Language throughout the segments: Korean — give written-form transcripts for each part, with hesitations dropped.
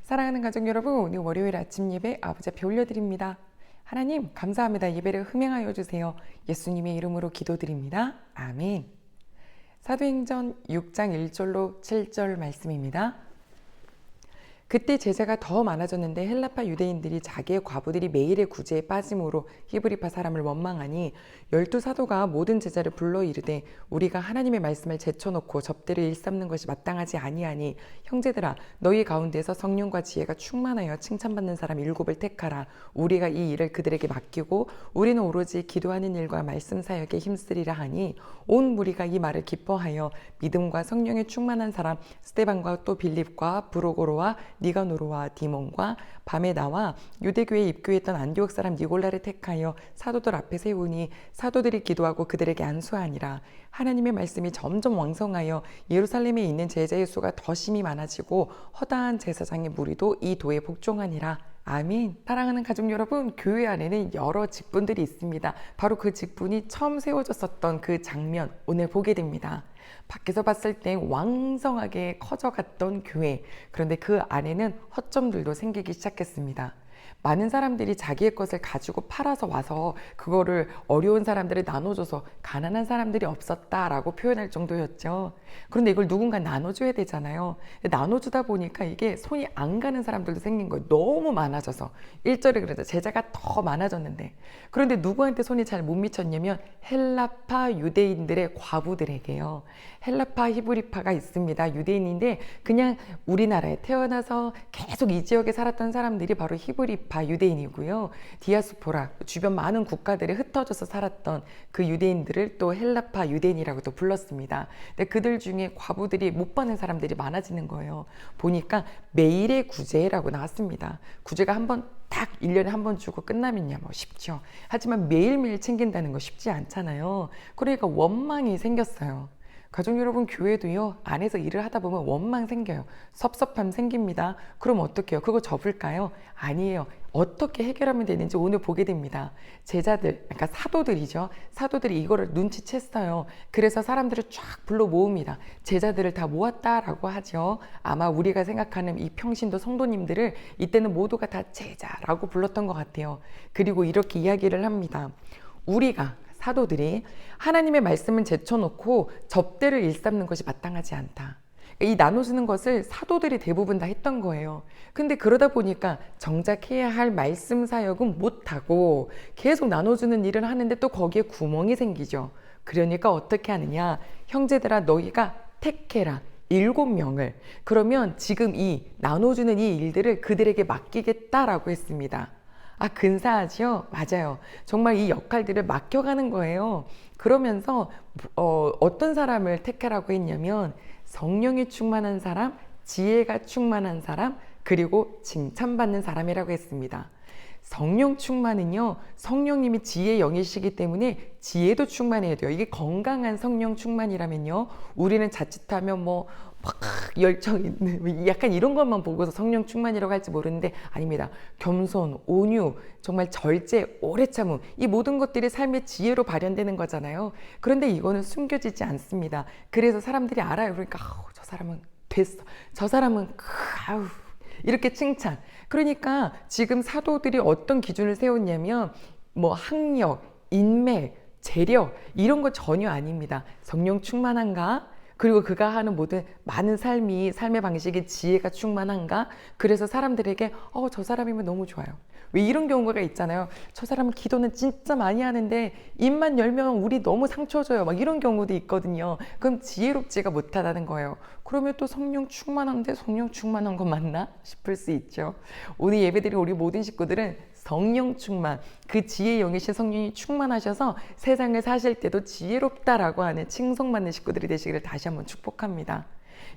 사랑하는 가족 여러분, 오늘 월요일 아침 예배 아버지 앞에 올려드립니다. 하나님 감사합니다. 예배를 흠행하여 주세요. 예수님의 이름으로 기도드립니다. 아멘. 사도행전 6장 1절로 7절 말씀입니다. 그때 제자가 더 많아졌는데 헬라파 유대인들이 자기의 과부들이 매일의 구제에 빠짐으로 히브리파 사람을 원망하니 12사도가 모든 제자를 불러 이르되 우리가 하나님의 말씀을 제쳐놓고 접대를 일삼는 것이 마땅하지 아니하니 형제들아 너희 가운데서 성령과 지혜가 충만하여 칭찬받는 사람 7을 택하라. 우리가 이 일을 그들에게 맡기고 우리는 오로지 기도하는 일과 말씀 사역에 힘쓰리라 하니 온 무리가 이 말을 기뻐하여 믿음과 성령에 충만한 사람 스데반과 또 빌립과 브로고로와 니가노르와 디몬과 밤에 나와 유대교에 입교했던 안디옥 사람 니골라를 택하여 사도들 앞에 세우니 사도들이 기도하고 그들에게 안수하니라. 하나님의 말씀이 점점 왕성하여 예루살렘에 있는 제자의 수가 더 심히 많아지고 허다한 제사장의 무리도 이 도에 복종하니라. 아멘. 사랑하는 가족 여러분, 교회 안에는 여러 직분들이 있습니다. 바로 그 직분이 처음 세워졌었던 그 장면 오늘 보게 됩니다. 밖에서 봤을 때 왕성하게 커져갔던 교회, 그런데 그 안에는 허점들도 생기기 시작했습니다. 많은 사람들이 자기의 것을 가지고 팔아서 와서 그거를 어려운 사람들을 나눠줘서 가난한 사람들이 없었다라고 표현할 정도였죠. 그런데 이걸 누군가 나눠줘야 되잖아요. 나눠주다 보니까 이게 손이 안 가는 사람들도 생긴 거예요. 너무 많아져서. 1절에 그러죠. 제자가 더 많아졌는데. 그런데 누구한테 손이 잘 못 미쳤냐면 헬라파 유대인들의 과부들에게요. 헬라파 히브리파가 있습니다. 유대인인데 그냥 우리나라에 태어나서 계속 이 지역에 살았던 사람들이 바로 히브리파 유대인이고요. 디아스포라, 주변 많은 국가들에 흩어져서 살았던 그 유대인들을 또 헬라파 유대인이라고도 불렀습니다. 근데 그들 중에 과부들이 못 받는 사람들이 많아지는 거예요. 보니까 매일의 구제라고 나왔습니다. 구제가 딱 1년에 한 번 주고 끝나면야 뭐 쉽죠. 하지만 매일매일 챙긴다는 거 쉽지 않잖아요. 그러니까 원망이 생겼어요. 가족 여러분, 교회도요, 안에서 일을 하다 보면 원망 생겨요. 섭섭함 생깁니다. 그럼 어떻게 해요? 그거 접을까요? 아니에요. 어떻게 해결하면 되는지 오늘 보게 됩니다. 제자들, 그러니까 사도들이죠. 사도들이 이거를 눈치챘어요. 그래서 사람들을 쫙 불러 모읍니다. 제자들을 다 모았다라고 하죠. 아마 우리가 생각하는 이 평신도 성도님들을 이때는 모두가 다 제자라고 불렀던 것 같아요. 그리고 이렇게 이야기를 합니다. 우리가 사도들이 하나님의 말씀을 제쳐놓고 접대를 일삼는 것이 마땅하지 않다. 이 나눠주는 것을 사도들이 대부분 다 했던 거예요. 근데 그러다 보니까 정작 해야 할 말씀 사역은 못하고 계속 나눠주는 일을 하는데 또 거기에 구멍이 생기죠. 그러니까 어떻게 하느냐. 형제들아 너희가 택해라. 7명을. 그러면 지금 이 나눠주는 이 일들을 그들에게 맡기겠다라고 했습니다. 근사하지요? 맞아요. 정말 이 역할들을 맡겨가는 거예요. 그러면서 어떤 사람을 택하라고 했냐면 성령이 충만한 사람, 지혜가 충만한 사람, 그리고 칭찬받는 사람이라고 했습니다. 성령 충만은요, 성령님이 지혜의 영이시기 때문에 지혜도 충만해야 돼요. 이게 건강한 성령 충만이라면요, 우리는 자칫하면 막 열정 있는 약간 이런 것만 보고서 성령 충만이라고 할지 모르는데 아닙니다. 겸손, 온유, 정말 절제, 오래 참음, 이 모든 것들이 삶의 지혜로 발현되는 거잖아요. 그런데 이거는 숨겨지지 않습니다. 그래서 사람들이 알아요. 그러니까 저 사람은 됐어. 저 사람은 아우 이렇게 칭찬. 그러니까 지금 사도들이 어떤 기준을 세웠냐면 학력, 인맥, 재력 이런 거 전혀 아닙니다. 성령 충만한가? 그리고 그가 하는 모든 많은 삶의 방식이 지혜가 충만한가? 그래서 사람들에게 저 사람이면 너무 좋아요. 왜 이런 경우가 있잖아요. 저 사람은 기도는 진짜 많이 하는데 입만 열면 우리 너무 상처 줘요. 막 이런 경우도 있거든요. 그럼 지혜롭지가 못하다는 거예요. 그러면 또 성령 충만한데 성령 충만한 거 맞나 싶을 수 있죠. 오늘 예배드린 우리 모든 식구들은 성령 충만, 그 지혜의 영이신 성령이 충만하셔서 세상을 사실 때도 지혜롭다라고 하는 칭송받는 식구들이 되시기를 다시 한번 축복합니다.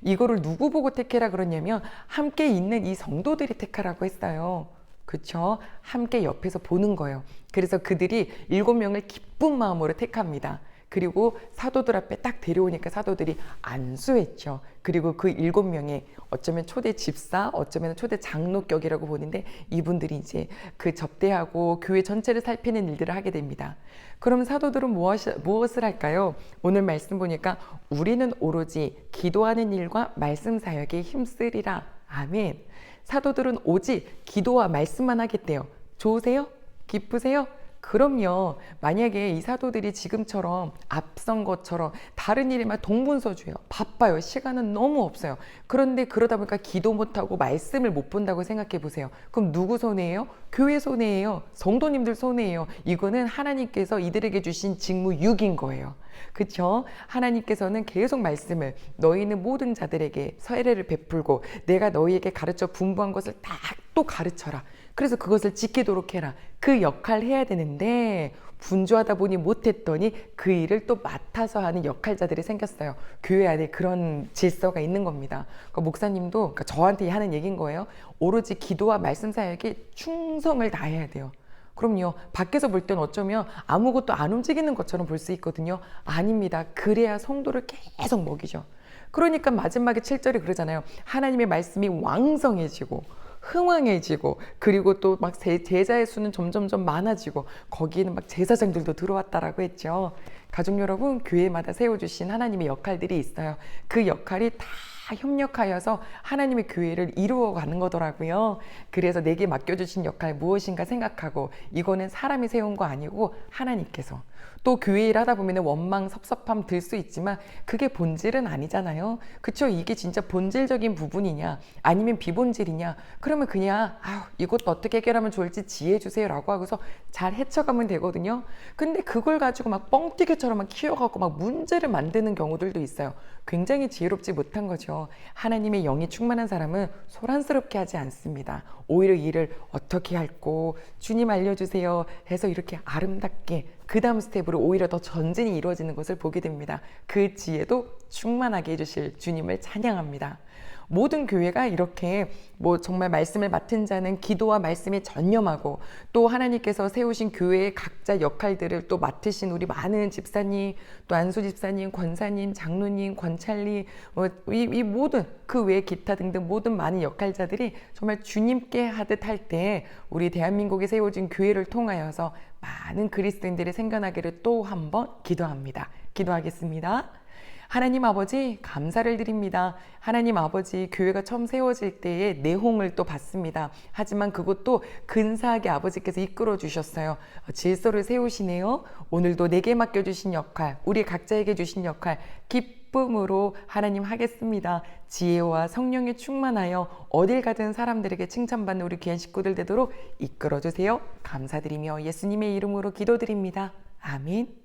이거를 누구 보고 택해라 그러냐면 함께 있는 이 성도들이 택하라고 했어요. 그렇죠? 함께 옆에서 보는 거예요. 그래서 그들이 7명을 기쁜 마음으로 택합니다. 그리고 사도들 앞에 딱 데려오니까 사도들이 안수했죠. 그리고 그 7명의 어쩌면 초대 집사, 어쩌면 초대 장로격이라고 보는데 이분들이 이제 그 접대하고 교회 전체를 살피는 일들을 하게 됩니다. 그럼 사도들은 무엇을 할까요? 오늘 말씀 보니까 우리는 오로지 기도하는 일과 말씀 사역에 힘쓰리라. 아멘. 사도들은 오직 기도와 말씀만 하겠대요. 좋으세요? 기쁘세요? 그럼요. 만약에 이 사도들이 지금처럼 앞선 것처럼 다른 일에만 동분서주예요. 바빠요. 시간은 너무 없어요. 그런데 그러다 보니까 기도 못하고 말씀을 못 본다고 생각해 보세요. 그럼 누구 손해예요? 교회 손해예요. 성도님들 손해예요. 이거는 하나님께서 이들에게 주신 직무 6인 거예요. 그렇죠? 하나님께서는 계속 말씀을 너희는 모든 자들에게 세례를 베풀고 내가 너희에게 가르쳐 분부한 것을 다 또 가르쳐라. 그래서 그것을 지키도록 해라. 그 역할을 해야 되는데 분주하다 보니 못했더니 그 일을 또 맡아서 하는 역할자들이 생겼어요. 교회 안에 그런 질서가 있는 겁니다. 그러니까 목사님도 그러니까 저한테 하는 얘기인 거예요. 오로지 기도와 말씀 사역에 충성을 다해야 돼요. 그럼요. 밖에서 볼 때는 어쩌면 아무것도 안 움직이는 것처럼 볼 수 있거든요. 아닙니다. 그래야 성도를 계속 먹이죠. 그러니까 마지막에 7절에 그러잖아요. 하나님의 말씀이 왕성해지고 흥왕해지고 그리고 또 막 제자의 수는 점점점 많아지고 거기에는 막 제사장들도 들어왔다라고 했죠. 가족 여러분, 교회마다 세워주신 하나님의 역할들이 있어요. 그 역할이 다 협력하여서 하나님의 교회를 이루어가는 거더라고요. 그래서 내게 맡겨주신 역할 무엇인가 생각하고 이거는 사람이 세운 거 아니고 하나님께서. 또 교회 일 하다 보면 원망, 섭섭함 들 수 있지만 그게 본질은 아니잖아요. 그쵸? 이게 진짜 본질적인 부분이냐 아니면 비본질이냐 그러면 그냥 이것도 어떻게 해결하면 좋을지 지혜 주세요 라고 하고서 잘 헤쳐가면 되거든요. 근데 그걸 가지고 막 뻥튀기처럼 막 키워갖고 막 문제를 만드는 경우들도 있어요. 굉장히 지혜롭지 못한 거죠. 하나님의 영이 충만한 사람은 소란스럽게 하지 않습니다. 오히려 일을 어떻게 할고 주님 알려주세요 해서 이렇게 아름답게 그 다음 스텝으로 오히려 더 전진이 이루어지는 것을 보게 됩니다. 그 지혜도 충만하게 해주실 주님을 찬양합니다. 모든 교회가 이렇게 정말 말씀을 맡은 자는 기도와 말씀에 전념하고 또 하나님께서 세우신 교회의 각자 역할들을 또 맡으신 우리 많은 집사님, 또 안수 집사님, 권사님, 장로님, 권찰리 이 모든 그 외에 기타 등등 모든 많은 역할자들이 정말 주님께 하듯 할 때 우리 대한민국에 세워진 교회를 통하여서 많은 그리스도인들이 생겨나기를 또 한 번 기도합니다. 기도하겠습니다. 하나님 아버지 감사를 드립니다. 하나님 아버지 교회가 처음 세워질 때의 내홍을 또 받습니다. 하지만 그것도 근사하게 아버지께서 이끌어 주셨어요. 질서를 세우시네요. 오늘도 내게 맡겨주신 역할, 우리 각자에게 주신 역할 기쁨으로 하나님 하겠습니다. 지혜와 성령에 충만하여 어딜 가든 사람들에게 칭찬받는 우리 귀한 식구들 되도록 이끌어 주세요. 감사드리며 예수님의 이름으로 기도드립니다. 아멘.